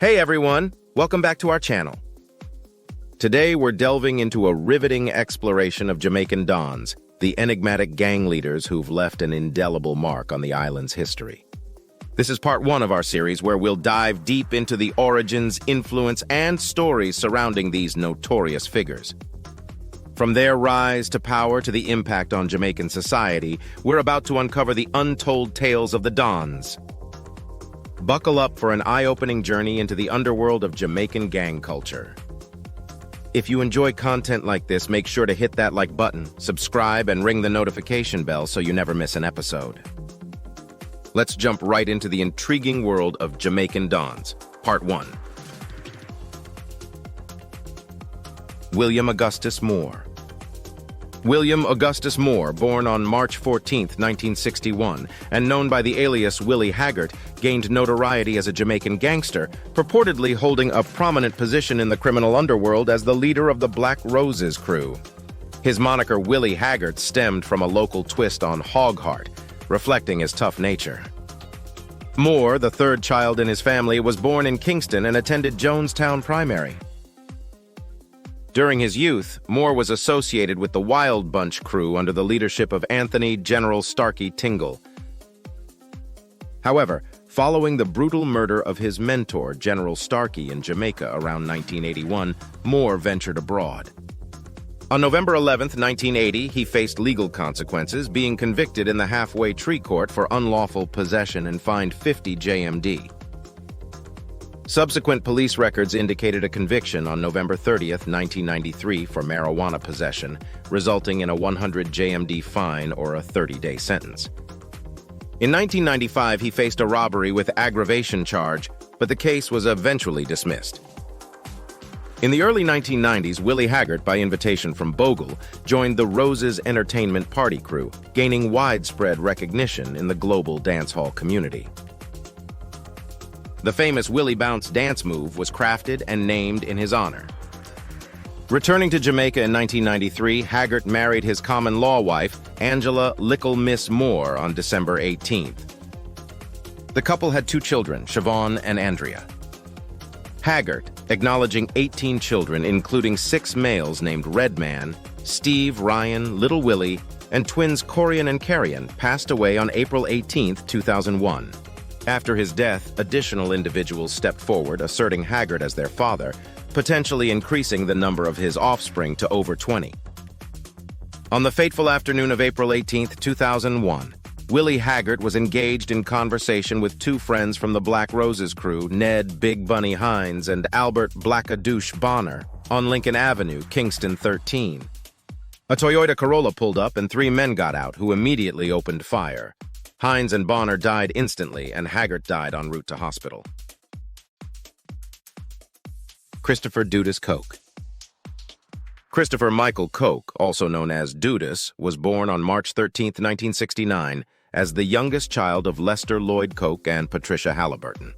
Hey everyone, welcome back to our channel. Today we're delving into a riveting exploration of Jamaican Dons, the enigmatic gang leaders who've left an indelible mark on the island's history. This is part one of our series where we'll dive deep into the origins, influence, and stories surrounding these notorious figures. From their rise to power to the impact on Jamaican society, we're about to uncover the untold tales of the Dons. Buckle up for an eye-opening journey into the underworld of Jamaican gang culture. If you enjoy content like this, make sure to hit that like button, subscribe, and ring the notification bell so you never miss an episode. Let's jump right into the intriguing world of Jamaican Dons. Part 1. William Augustus Moore. William Augustus Moore, born on March 14, 1961, and known by the alias Willie Haggart, gained notoriety as a Jamaican gangster, purportedly holding a prominent position in the criminal underworld as the leader of the Black Roses crew. His moniker Willie Haggart stemmed from a local twist on hog heart, reflecting his tough nature. Moore, the third child in his family, was born in Kingston and attended Jonestown Primary. During his youth, Moore was associated with the Wild Bunch crew under the leadership of Anthony General Starkey Tingle. However, following the brutal murder of his mentor, General Starkey, in Jamaica around 1981, Moore ventured abroad. On November 11, 1980, he faced legal consequences, being convicted in the Halfway Tree Court for unlawful possession and fined 50 JMD. Subsequent police records indicated a conviction on November 30, 1993 for marijuana possession, resulting in a 100 JMD fine or a 30-day sentence. In 1995, he faced a robbery with aggravation charge, but the case was eventually dismissed. In the early 1990s, Willie Haggart, by invitation from Bogle, joined the Roses Entertainment Party crew, gaining widespread recognition in the global dancehall community. The famous Willie Bounce dance move was crafted and named in his honor. Returning to Jamaica in 1993, Haggart married his common-law wife, Angela Lickle Miss Moore, on December 18th. The couple had 2 children, Siobhan and Andrea. Haggart, acknowledging 18 children, including 6 males named Redman, Steve, Ryan, Little Willie, and twins Corian and Carrion, passed away on April 18, 2001. After his death, additional individuals stepped forward, asserting Haggart as their father, potentially increasing the number of his offspring to over 20. On the fateful afternoon of April 18, 2001, Willie Haggart was engaged in conversation with 2 friends from the Black Roses crew, Ned Big Bunny Hines and Albert Blackadoosh Bonner, on Lincoln Avenue, Kingston 13. A Toyota Corolla pulled up and 3 men got out, who immediately opened fire. Hines and Bonner died instantly, and Haggart died en route to hospital. Christopher Dudas Coke. Christopher Michael Coke, also known as Dudas, was born on March 13, 1969, as the youngest child of Lester Lloyd Coke and Patricia Halliburton.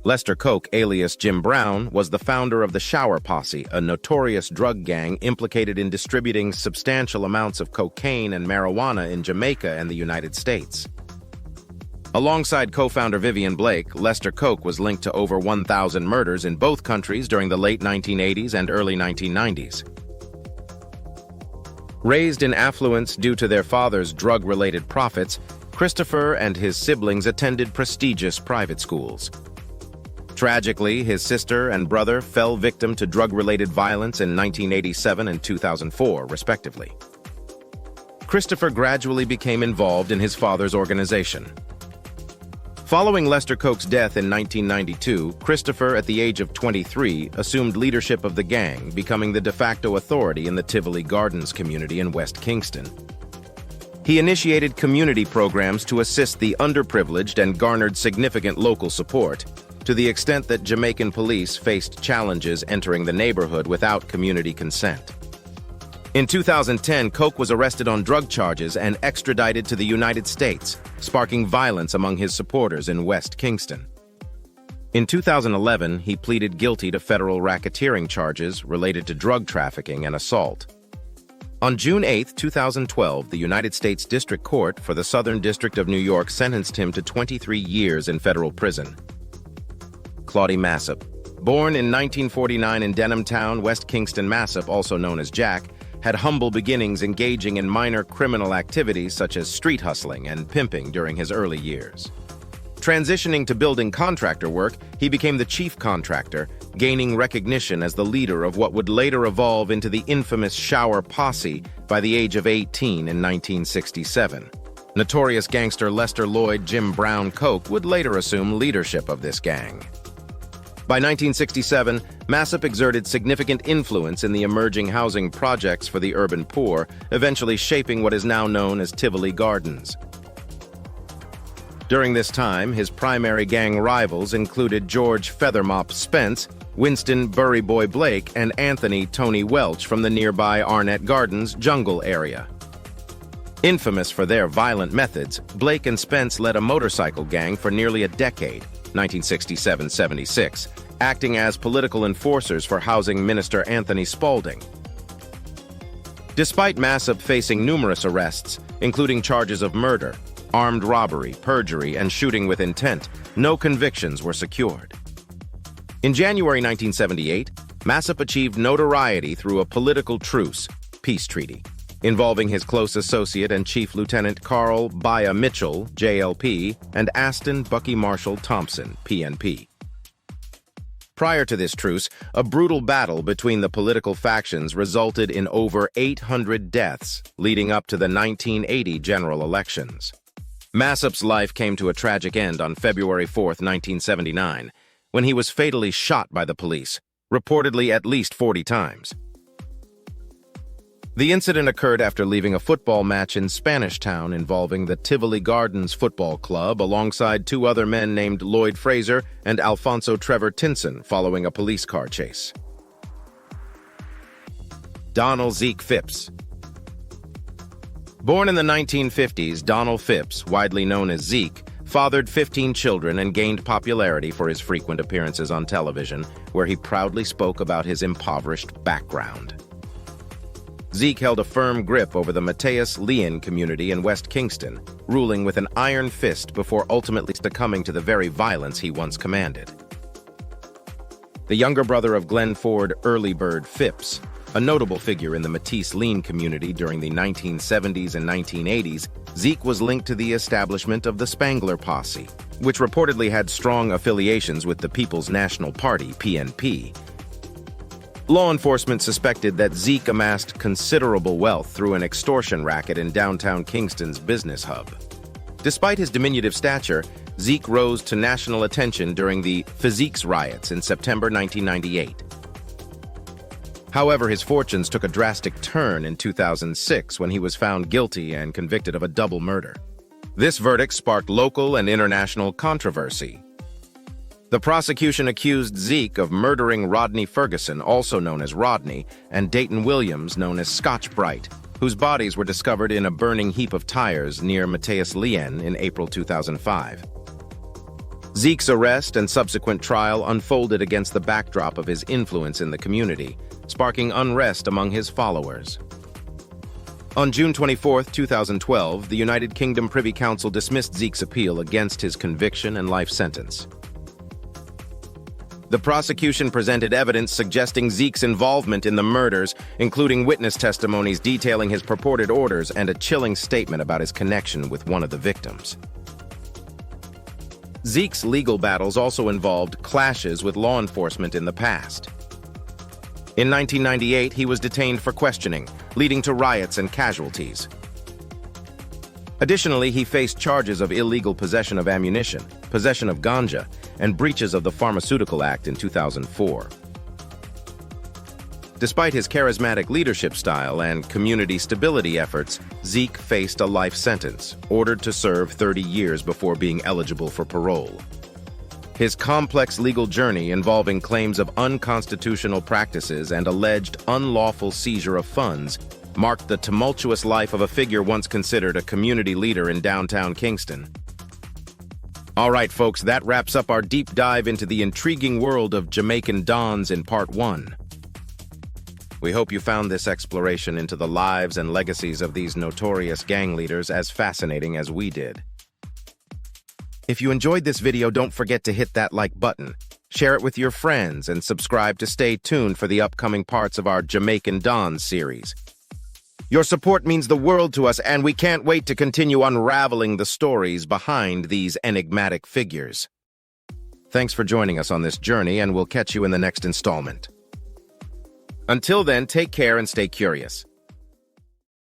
Lester Coke, alias Jim Brown, was the founder of the Shower Posse, a notorious drug gang implicated in distributing substantial amounts of cocaine and marijuana in Jamaica and the United States. Alongside co-founder Vivian Blake, Lester Coke was linked to over 1,000 murders in both countries during the late 1980s and early 1990s. Raised in affluence due to their father's drug-related profits, Christopher and his siblings attended prestigious private schools. Tragically, his sister and brother fell victim to drug-related violence in 1987 and 2004, respectively. Christopher gradually became involved in his father's organization. Following Lester Coke's death in 1992, Christopher, at the age of 23, assumed leadership of the gang, becoming the de facto authority in the Tivoli Gardens community in West Kingston. He initiated community programs to assist the underprivileged and garnered significant local support, to the extent that Jamaican police faced challenges entering the neighborhood without community consent. In 2010, Coke was arrested on drug charges and extradited to the United States, sparking violence among his supporters in West Kingston. In 2011, he pleaded guilty to federal racketeering charges related to drug trafficking and assault. On June 8, 2012, the United States District Court for the Southern District of New York sentenced him to 23 years in federal prison. Claudie Massop. Born in 1949 in Denhamtown, West Kingston, Massop, also known as Jack, had humble beginnings engaging in minor criminal activities such as street hustling and pimping during his early years. Transitioning to building contractor work, he became the chief contractor, gaining recognition as the leader of what would later evolve into the infamous Shower Posse by the age of 18 in 1967. Notorious gangster Lester Lloyd Jim Brown Coke would later assume leadership of this gang. By 1967, Massop exerted significant influence in the emerging housing projects for the urban poor, eventually shaping what is now known as Tivoli Gardens. During this time, his primary gang rivals included George Feathermop Spence, Winston Burry Boy Blake, and Anthony Tony Welch from the nearby Arnett Gardens jungle area. Infamous for their violent methods, Blake and Spence led a motorcycle gang for nearly a decade, 1967-76, acting as political enforcers for Housing Minister Anthony Spaulding. Despite Massop facing numerous arrests, including charges of murder, armed robbery, perjury, and shooting with intent, no convictions were secured. In January 1978, Massop achieved notoriety through a political truce, peace treaty, involving his close associate and Chief Lieutenant Carl Baya Mitchell, JLP, and Aston Bucky Marshall Thompson, PNP. Prior to this truce, a brutal battle between the political factions resulted in over 800 deaths, leading up to the 1980 general elections. Massop's life came to a tragic end on February 4, 1979, when he was fatally shot by the police, reportedly at least 40 times. The incident occurred after leaving a football match in Spanish Town involving the Tivoli Gardens Football Club alongside two other men named Lloyd Fraser and Alfonso Trevor Tinson following a police car chase. Donald Zeke Phipps. Born in the 1950s, Donald Phipps, widely known as Zeke, fathered 15 children and gained popularity for his frequent appearances on television, where he proudly spoke about his impoverished background. Zeke held a firm grip over the Mateus Leon community in West Kingston, ruling with an iron fist before ultimately succumbing to the very violence he once commanded. The younger brother of Glenn Ford Early Bird Phipps, a notable figure in the Mateus Lean community during the 1970s and 1980s, Zeke was linked to the establishment of the Spangler Posse, which reportedly had strong affiliations with the People's National Party, PNP. Law enforcement suspected that Zeke amassed considerable wealth through an extortion racket in downtown Kingston's business hub. Despite his diminutive stature, Zeke rose to national attention during the Physiques riots in September 1998. However, his fortunes took a drastic turn in 2006 when he was found guilty and convicted of a double murder. This verdict sparked local and international controversy. The prosecution accused Zeke of murdering Rodney Ferguson, also known as Rodney, and Dayton Williams, known as Scotch Bright, whose bodies were discovered in a burning heap of tires near Mateus Leon in April 2005. Zeke's arrest and subsequent trial unfolded against the backdrop of his influence in the community, sparking unrest among his followers. On June 24, 2012, the United Kingdom Privy Council dismissed Zeke's appeal against his conviction and life sentence. The prosecution presented evidence suggesting Zeke's involvement in the murders, including witness testimonies detailing his purported orders and a chilling statement about his connection with one of the victims. Zeke's legal battles also involved clashes with law enforcement in the past. In 1998, he was detained for questioning, leading to riots and casualties. Additionally, he faced charges of illegal possession of ammunition, possession of ganja, and breaches of the Pharmaceutical Act in 2004. Despite his charismatic leadership style and community stability efforts, Zeke faced a life sentence, ordered to serve 30 years before being eligible for parole. His complex legal journey involving claims of unconstitutional practices and alleged unlawful seizure of funds marked the tumultuous life of a figure once considered a community leader in downtown Kingston. All right, folks, that wraps up our deep dive into the intriguing world of Jamaican Dons in Part 1. We hope you found this exploration into the lives and legacies of these notorious gang leaders as fascinating as we did. If you enjoyed this video, don't forget to hit that like button, share it with your friends, and subscribe to stay tuned for the upcoming parts of our Jamaican Dons series. Your support means the world to us, and we can't wait to continue unraveling the stories behind these enigmatic figures. Thanks for joining us on this journey, and we'll catch you in the next installment. Until then, take care and stay curious.